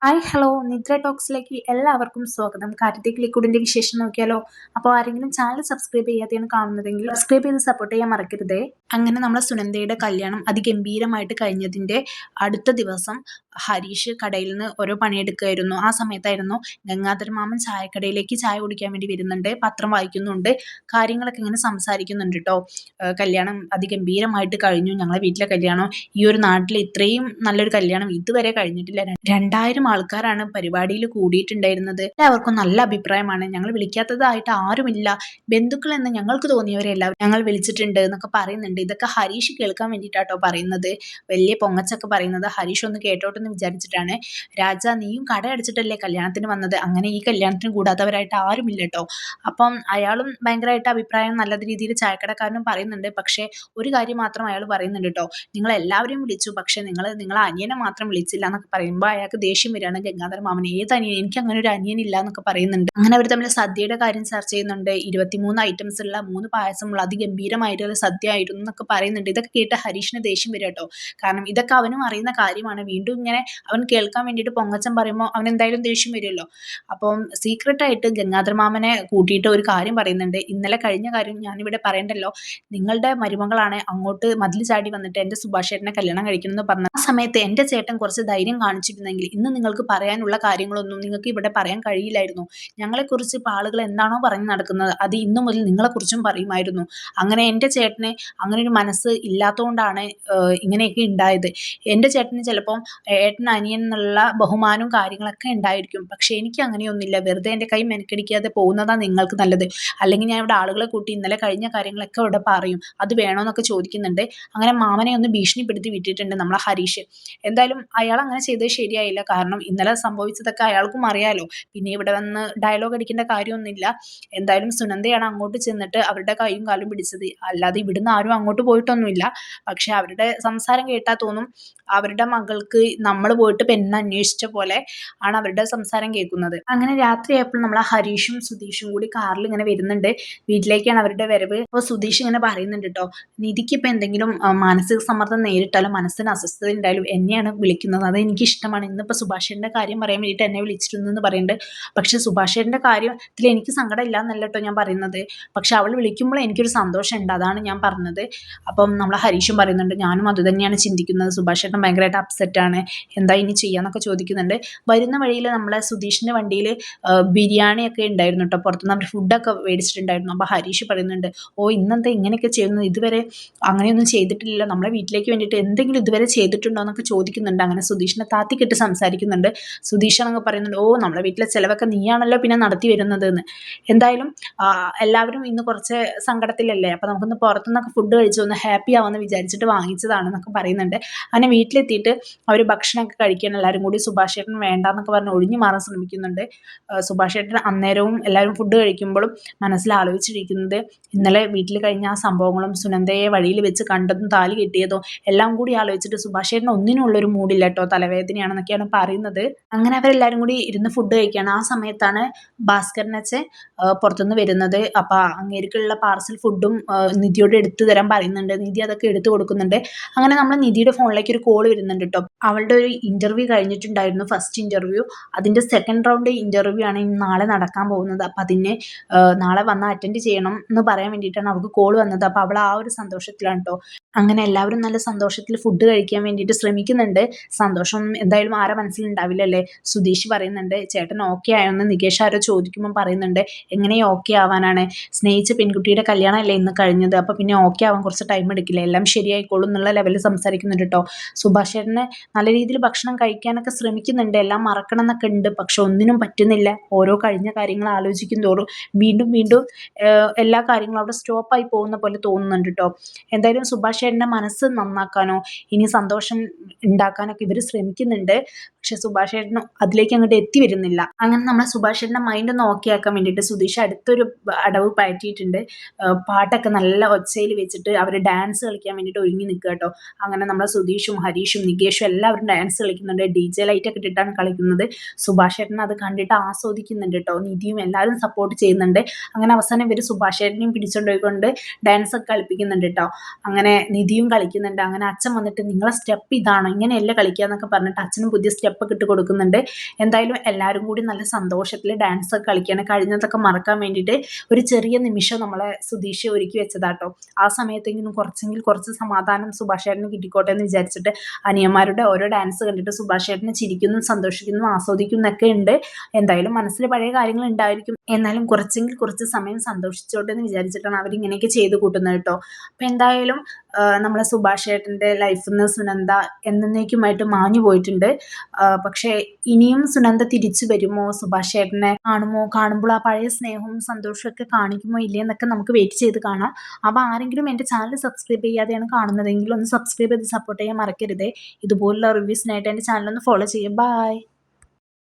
Hi hello നിദ്ര ടോക്സിലേക്ക് എല്ലാവർക്കും സ്വാഗതം. കാര്യത്തേക്ക് ലിക്വിഡിന്റെ വിശേഷം നോക്കിയാലോ. അപ്പോൾ ആരെങ്കിലും ചാനൽ സബ്സ്ക്രൈബ് ചെയ്യാതെയാണ് കാണുന്നതെങ്കിൽ സബ്സ്ക്രൈബ് ചെയ്ത് സപ്പോർട്ട് ചെയ്യാൻ മറക്കരുതേ. അങ്ങനെ നമ്മളെ സുനന്ദയുടെ കല്യാണം അതിഗംഭീരമായിട്ട് കഴിഞ്ഞതിന്റെ അടുത്ത ദിവസം ഹരീഷ് കടയിൽ നിന്ന് ഓരോ പണിയെടുക്കുകയായിരുന്നു. ആ സമയത്തായിരുന്നു ഗംഗാധര മാമൻ ചായക്കടയിലേക്ക് ചായ കുടിക്കാൻ വേണ്ടി വരുന്നുണ്ട്, പത്രം വായിക്കുന്നുണ്ട്, കാര്യങ്ങളൊക്കെ ഇങ്ങനെ സംസാരിക്കുന്നുണ്ട് കേട്ടോ. കല്യാണം അതിഗംഭീരമായിട്ട് കഴിഞ്ഞു, ഞങ്ങളെ വീട്ടിലെ കല്യാണം. ഈ ഒരു നാട്ടിൽ ഇത്രയും നല്ലൊരു കല്യാണം ഇതുവരെ കഴിഞ്ഞിട്ടില്ല. 2000 ആൾക്കാരാണ് പരിപാടിയിൽ കൂടിയിട്ടുണ്ടായിരുന്നത്. എല്ലാവർക്കും നല്ല അഭിപ്രായമാണ്. ഞങ്ങൾ വിളിക്കാത്തതായിട്ട് ആരുമില്ല, ബന്ധുക്കൾ എന്ന് ഞങ്ങൾക്ക് തോന്നിയവരെല്ലാം ഞങ്ങൾ വിളിച്ചിട്ടുണ്ട് എന്നൊക്കെ പറയുന്നുണ്ട്. ഇതൊക്കെ ഹരീഷ് കേൾക്കാൻ വേണ്ടിയിട്ടാട്ടോ പറയുന്നത്. വലിയ പൊങ്ങച്ചൊക്കെ പറയുന്നത് ഹരീഷ് ഒന്ന് കേട്ടോട്ടെ എന്ന് വിചാരിച്ചിട്ടാണ്. രാജ, നീയും കട അടച്ചിട്ടല്ലേ കല്യാണത്തിന് വന്നത്, അങ്ങനെ ഈ കല്യാണത്തിന് കൂടാത്തവരായിട്ട് ആരുമില്ല കേട്ടോ. അപ്പം അയാളും ഭയങ്കരമായിട്ട് അഭിപ്രായം നല്ല രീതിയിൽ ചായക്കടക്കാരനും പറയുന്നുണ്ട്. പക്ഷേ ഒരു കാര്യം മാത്രം അയാൾ പറയുന്നുണ്ട് കേട്ടോ, നിങ്ങൾ എല്ലാവരെയും വിളിച്ചു, പക്ഷേ നിങ്ങളെ അനിയനെ മാത്രം വിളിച്ചില്ല എന്നൊക്കെ പറയുമ്പോൾ അയാൾക്ക് ദേഷ്യം വരികയാണ്. ഗംഗാധര മാമൻ, ഏത് അനിയൻ, എനിക്ക് അങ്ങനെ ഒരു അനിയൻ ഇല്ല എന്നൊക്കെ പറയുന്നുണ്ട്. അങ്ങനെ അവർ തമ്മിൽ സദ്യയുടെ കാര്യം ചർച്ച ചെയ്യുന്നുണ്ട്. 23 ഐറ്റംസ് ഉള്ള 3 പായസമുള്ള അതിഗംഭീരമായിട്ടുള്ള സദ്യ ആയിരുന്നു എന്നൊക്കെ പറയുന്നുണ്ട്. ഇതൊക്കെ കേട്ട് ഹരീഷിന് ദേഷ്യം വരും കേട്ടോ. കാരണം ഇതൊക്കെ അവനും അറിയുന്ന കാര്യമാണ്. വീണ്ടും ഇങ്ങനെ അവൻ കേൾക്കാൻ വേണ്ടിയിട്ട് പൊങ്ങച്ചം പറയുമ്പോൾ അവൻ എന്തായാലും ദേഷ്യം വരുമല്ലോ. അപ്പം സീക്രട്ടായിട്ട് ഗംഗാധര മാമനെ കൂട്ടിയിട്ട് ഒരു കാര്യം പറയുന്നുണ്ട്. ഇന്നലെ കഴിഞ്ഞ കാര്യം ഞാനിവിടെ പറയണ്ടല്ലോ, നിങ്ങളുടെ മരുമകളാണ് അങ്ങോട്ട് മതിൽ ചാടി വന്നിട്ട് എൻ്റെ സുഭാഷ് ചേട്ടനെ കല്യാണം കഴിക്കണം എന്ന് പറഞ്ഞ ആ സമയത്ത് എൻ്റെ ചേട്ടൻ കുറച്ച് ധൈര്യം കാണിച്ചിരുന്നെങ്കിൽ ഇന്ന് നിങ്ങൾക്ക് പറയാനുള്ള കാര്യങ്ങളൊന്നും നിങ്ങൾക്ക് ഇവിടെ പറയാൻ കഴിയില്ലായിരുന്നു. ഞങ്ങളെക്കുറിച്ച് ഇപ്പോൾ ആളുകൾ എന്താണോ പറഞ്ഞു നടക്കുന്നത് അത് ഇന്നു മുതൽ നിങ്ങളെക്കുറിച്ചും പറയുമായിരുന്നു. അങ്ങനെ എൻ്റെ ചേട്ടന് അങ്ങനെ ഒരു മനസ്സ് ഇല്ലാത്തതുകൊണ്ടാണ് ഇങ്ങനെയൊക്കെ ഉണ്ടായത്. എൻ്റെ ചേട്ടന് ചിലപ്പം ഏട്ടൻ അനിയൻ എന്നുള്ള ബഹുമാനവും കാര്യങ്ങളൊക്കെ ഉണ്ടായിരിക്കും. പക്ഷേ എനിക്ക് അങ്ങനെയൊന്നുമില്ല. വെറുതെ എൻ്റെ കൈ മെനക്കെടിക്കാതെ പോകുന്നതാണ് നിങ്ങൾക്ക് നല്ലത്. അല്ലെങ്കിൽ ഞാൻ ഇവിടെ ആളുകളെ കൂട്ടി ഇന്നലെ കഴിഞ്ഞ കാര്യങ്ങളൊക്കെ ഇവിടെ പറയും. അത് വേണോന്നൊക്കെ ചോദിക്കുന്നുണ്ട്. അങ്ങനെ മാമനെ ഒന്ന് ഭീഷണിപ്പെടുത്തി വിട്ടിട്ടുണ്ട് നമ്മളെ ഹരീഷ്. എന്തായാലും അയാൾ അങ്ങനെ ചെയ്തത് ശരിയായില്ല. കാരണം ഇന്നലെ സംഭവിച്ചതൊക്കെ അയാൾക്കും അറിയാലോ. പിന്നെ ഇവിടെ വന്ന് ഡയലോഗ് അടിക്കേണ്ട കാര്യമൊന്നുമില്ല. എന്തായാലും സുനന്ദയാണ് അങ്ങോട്ട് ചെന്നിട്ട് അവരുടെ കൈയും കാലും പിടിച്ചത്. അല്ലാതെ ഇവിടുന്ന് ആരും അങ്ങോട്ട് പോയിട്ടൊന്നുമില്ല. പക്ഷെ അവരുടെ സംസാരം കേട്ടാൽ തോന്നും അവരുടെ മകൾക്ക് നമ്മൾ പോയിട്ട് പെണ്ണ് അന്വേഷിച്ച പോലെ ആണ് അവരുടെ സംസാരം കേൾക്കുന്നത്. അങ്ങനെ രാത്രിയായപ്പോൾ നമ്മളെ ഹരീഷും സുധീഷും കൂടി കാറിൽ ഇങ്ങനെ വരുന്നുണ്ട്. വീട്ടിലേക്കാണ് അവരുടെ വരവ്. അപ്പോൾ സുധീഷ് ഇങ്ങനെ പറയുന്നുണ്ട് കേട്ടോ, നിധിക്ക് ഇപ്പം എന്തെങ്കിലും മാനസിക സമ്മർദ്ദം നേരിട്ടാലും മനസ്സിന് അസ്വസ്ഥത ഉണ്ടായാലും എന്നെയാണ് വിളിക്കുന്നത്, അത് എനിക്ക് ഇഷ്ടമാണ്. ഇന്നിപ്പോൾ സുഭാഷേട്ടൻ്റെ കാര്യം പറയാൻ വേണ്ടിയിട്ട് എന്നെ വിളിച്ചിരുന്നു എന്ന് പറയുന്നുണ്ട്. പക്ഷേ സുഭാഷേട്ടൻ്റെ കാര്യത്തിൽ എനിക്ക് സങ്കടം ഇല്ല എന്നല്ല കേട്ടോ ഞാൻ പറയുന്നത്. പക്ഷെ അവൾ വിളിക്കുമ്പോൾ എനിക്കൊരു സന്തോഷമുണ്ട്, അതാണ് ഞാൻ പറഞ്ഞത്. അപ്പം നമ്മളെ ഹരീഷും പറയുന്നുണ്ട്, ഞാനും അത് തന്നെയാണ് ചിന്തിക്കുന്നത്. സുഭാഷേട്ടൻ ഭയങ്കരമായിട്ട് അപ്സെറ്റാണ്, എന്താ ഇനി ചെയ്യാന്നൊക്കെ ചോദിക്കുന്നുണ്ട്. വരുന്ന വഴിയിൽ നമ്മളെ സുധീഷിൻ്റെ വണ്ടിയിൽ ബിരിയാണിയൊക്കെ ഉണ്ടായിരുന്നു കേട്ടോ. പുറത്തുനിന്ന് അവർ ഫുഡൊക്കെ മേടിച്ചിട്ടുണ്ടായിരുന്നു. അപ്പോൾ ഹരീഷ് പറയുന്നുണ്ട്, ഓ ഇന്നെന്താ ഇങ്ങനെയൊക്കെ ചെയ്യുന്നത്, ഇതുവരെ അങ്ങനെയൊന്നും ചെയ്തിട്ടില്ല, നമ്മളെ വീട്ടിലേക്ക് വേണ്ടിയിട്ട് എന്തെങ്കിലും ഇതുവരെ ചെയ്തിട്ടുണ്ടോ എന്നൊക്കെ ചോദിക്കുന്നുണ്ട്. അങ്ങനെ സുധീഷിനെ താത്തിക്കിട്ട് സംസാരിക്കുന്നുണ്ട്. സുധീഷാണെങ്കിൽ പറയുന്നുണ്ട്, ഓ നമ്മളെ വീട്ടിലെ ചിലവൊക്കെ നീയാണല്ലോ പിന്നെ നടത്തി വരുന്നത് എന്ന്. എന്തായാലും എല്ലാവരും ഇന്ന് കുറച്ച് സങ്കടത്തിലല്ലേ, അപ്പോൾ നമുക്കൊന്ന് പുറത്തുനിന്നൊക്കെ ഫുഡ് കഴിച്ച് ഒന്ന് ഹാപ്പി ആവുമെന്ന് വിചാരിച്ചിട്ട് വാങ്ങിച്ചതാണെന്നൊക്കെ പറയുന്നുണ്ട്. അങ്ങനെ വീട്ടിലെത്തിയിട്ട് അവർ ഭക്ഷണമൊക്കെ കഴിക്കാൻ എല്ലാവരും കൂടി സുഭാഷ് ചേട്ടൻ വേണ്ടാന്നൊക്കെ പറഞ്ഞ് ഒഴിഞ്ഞു മാറാൻ ശ്രമിക്കുന്നുണ്ട്. സുഭാഷ് ചേട്ടൻ അന്നേരവും എല്ലാവരും ഫുഡ് കഴിക്കുമ്പോഴും മനസ്സിൽ ആലോചിച്ചിരിക്കുന്നത് ഇന്നലെ വീട്ടിൽ കഴിഞ്ഞ ആ സംഭവങ്ങളും സുനന്ദയെ വഴിയിൽ വെച്ച് കണ്ടതും താലി കെട്ടിയതും എല്ലാം കൂടി ആലോചിച്ചിട്ട് സുഭാഷ് ചേട്ടൻ ഒന്നിനുള്ളൊരു മൂഡില്ല കേട്ടോ, തലവേദനയാണെന്നൊക്കെയാണ് പറയുന്നത്. അങ്ങനെ അവരെല്ലാവരും കൂടി ഇരുന്ന് ഫുഡ് കഴിക്കുകയാണ്. ആ സമയത്താണ് ഭാസ്കരനച്ഛൻ പുറത്തുനിന്ന് വരുന്നത്. അപ്പോൾ അങ്ങേർക്കുള്ള പാർസൽ ഫുഡും നിധിയോട് എടുത്തു തരാൻ പറയുന്നുണ്ട്. നിധി അതൊക്കെ എടുത്തു കൊടുക്കുന്നുണ്ട്. അങ്ങനെ നമ്മൾ നിധിയുടെ ഫോണിലേക്ക് ഒരു കോൾ വരുന്നുണ്ട് കേട്ടോ. അവളുടെ ഒരു ഇൻ്റർവ്യൂ കഴിഞ്ഞിട്ടുണ്ടായിരുന്നു, ഫസ്റ്റ് ഇൻ്റർവ്യൂ. അതിൻ്റെ സെക്കൻഡ് റൗണ്ട് ഇൻ്റർവ്യൂ ആണ് ഇനി നാളെ നടക്കാൻ പോകുന്നത്. അപ്പം അതിന് നാളെ വന്ന് അറ്റൻഡ് ചെയ്യണം എന്ന് പറയാൻ വേണ്ടിയിട്ടാണ് അവൾക്ക് കോൾ വന്നത്. അപ്പോൾ അവൾ ആ ഒരു സന്തോഷത്തിലാണ് കേട്ടോ. അങ്ങനെ എല്ലാവരും നല്ല സന്തോഷത്തിൽ ഫുഡ് കഴിക്കാൻ വേണ്ടിയിട്ട് ശ്രമിക്കുന്നുണ്ട്. സന്തോഷം എന്തായാലും ആരെ മനസ്സിലുണ്ടാവില്ലല്ലേ. സുധീഷ് പറയുന്നുണ്ട്, ചേട്ടൻ ഓക്കെ ആയോന്ന് നികേഷ് ആരോ ചോദിക്കുമ്പോൾ പറയുന്നുണ്ട്, എങ്ങനെ ഓക്കെ ആവാനാണ്, സ്നേഹിച്ച പെൺകുട്ടിയുടെ കല്യാണമല്ലേ ഇന്ന് കഴിഞ്ഞത്, അപ്പോൾ പിന്നെ ഓക്കെ ആവാൻ കുറച്ച് ടൈം എടുക്കില്ല, എല്ലാം ശരിയായിക്കോളും എന്നുള്ള ലെവലിൽ സംസാരിക്കുന്നുണ്ട് കേട്ടോ. സുഭാഷ് ചേട്ടന് നല്ല രീതിയിൽ ഭക്ഷണം കഴിക്കാനൊക്കെ ശ്രമിക്കുന്നുണ്ട്, എല്ലാം മറക്കണം എന്നൊക്കെ ഉണ്ട്, പക്ഷെ ഒന്നിനും പറ്റുന്നില്ല. ഓരോ കഴിഞ്ഞ കാര്യങ്ങൾ ആലോചിക്കും തോറും വീണ്ടും വീണ്ടും എല്ലാ കാര്യങ്ങളും അവിടെ സ്റ്റോപ്പായി പോകുന്ന പോലെ തോന്നുന്നുണ്ട് കേട്ടോ. എന്തായാലും സുഭാഷ് ചേട്ടൻ്റെ മനസ്സ് നന്നാക്കാനോ ഇനി സന്തോഷം ഉണ്ടാക്കാനൊക്കെ ഇവർ ശ്രമിക്കുന്നുണ്ട്. പക്ഷെ സുഭാഷ് ചേട്ടന് അതിലേക്ക് അങ്ങോട്ട് എത്തി വരുന്നില്ല. അങ്ങനെ നമ്മളെ സുഭാഷ് ചേട്ടൻ്റെ മൈൻഡ് ഒന്ന് ഓക്കെ ആക്കാൻ വേണ്ടിയിട്ട് സുധീഷ് അടുത്തൊരു അടവ് പയറ്റിയിട്ടുണ്ട്. പാട്ടൊക്കെ നല്ല ഒച്ചയിൽ വെച്ചിട്ട് അവർ ഡാൻസ് കളിക്കാൻ വേണ്ടിയിട്ട് ഒരുങ്ങി നിൽക്കുക കേട്ടോ. അങ്ങനെ നമ്മളെ സുധീഷും ഹരീഷും നികേഷും എല്ലാവരും ഡാൻസ് കളിക്കുന്നുണ്ട്. DJ ലൈറ്റൊക്കെ ഇട്ടിട്ടാണ് കളിക്കുന്നത്. സുഭാഷ് ചേട്ടൻ അത് കണ്ടിട്ട് ആസ്വദിക്കുന്നുണ്ട് കേട്ടോ. നിധിയും എല്ലാവരും സപ്പോർട്ട് ചെയ്യുന്നുണ്ട്. അങ്ങനെ അവസാനം ഇവർ സുഭാഷ് ചേട്ടനെയും പിടിച്ചുകൊണ്ടുപോയിക്കൊണ്ട് ഡാൻസ് ഒക്കെ കളിപ്പിക്കുന്നുണ്ട് കേട്ടോ. അങ്ങനെ നിധിയും കളിക്കുന്നുണ്ട്. അങ്ങനെ അച്ഛൻ വന്നിട്ട്, നിങ്ങളെ സ്റ്റെപ്പ് ഇതാണോ, ഇങ്ങനെയല്ല കളിക്കുക എന്നൊക്കെ പറഞ്ഞിട്ട് അച്ഛനും പുതിയ സ്റ്റെപ്പ് സ്റ്റെപ്പൊക്കെ ഇട്ട് കൊടുക്കുന്നുണ്ട്. എന്തായാലും എല്ലാവരും കൂടി നല്ല സന്തോഷത്തിൽ ഡാൻസ് ഒക്കെ കളിക്കുകയാണ്. കഴിഞ്ഞതൊക്കെ മറക്കാൻ വേണ്ടിയിട്ട് ഒരു ചെറിയ നിമിഷം നമ്മളെ സുധീഷ് ഒരുക്കി വെച്ചതാട്ടോ. ആ സമയത്തെങ്കിലും കുറച്ച് സമാധാനം സുഭാഷ് ചേട്ടന് കിട്ടിക്കോട്ടെ എന്ന് വിചാരിച്ചിട്ട് അനിയന്മാരുടെ ഓരോ ഡാൻസ് കണ്ടിട്ട് സുഭാഷ് ചേട്ടന് ചിരിക്കുന്നു, സന്തോഷിക്കുന്നു, ആസ്വദിക്കുന്നൊക്കെ ഉണ്ട്. എന്തായാലും മനസ്സിൽ പഴയ കാര്യങ്ങൾ ഉണ്ടായിരിക്കും. എന്നാലും കുറച്ച് സമയം സന്തോഷിച്ചോട്ടെ എന്ന് വിചാരിച്ചിട്ടാണ് അവരിങ്ങനെയൊക്കെ ചെയ്ത് കൂട്ടുന്നത് കേട്ടോ. അപ്പം എന്തായാലും നമ്മളെ സുഭാഷ് ചേട്ടൻ്റെ ലൈഫിൽ നിന്ന് സുനന്ദ എന്നേക്കുമായിട്ട് മാഞ്ഞു പോയിട്ടുണ്ട്. പക്ഷേ ഇനിയും സുനന്ദ തിരിച്ചു വരുമോ, സുഭാഷ് ചേട്ടനെ കാണുമ്പോൾ ആ പഴയ സ്നേഹവും സന്തോഷവും ഒക്കെ കാണിക്കുമോ ഇല്ലേ എന്നൊക്കെ നമുക്ക് വെയിറ്റ് ചെയ്ത് കാണാം. അപ്പോൾ ആരെങ്കിലും എൻ്റെ ചാനൽ സബ്സ്ക്രൈബ് ചെയ്യാതെയാണ് കാണുന്നതെങ്കിൽ ഒന്ന് സബ്സ്ക്രൈബ് ചെയ്ത് സപ്പോർട്ട് ചെയ്യാൻ മറക്കരുതേ. ഇതുപോലുള്ള റിവ്യൂസിനായിട്ട് എൻ്റെ ചാനൽ ഒന്ന് ഫോളോ ചെയ്യുക. ബൈ.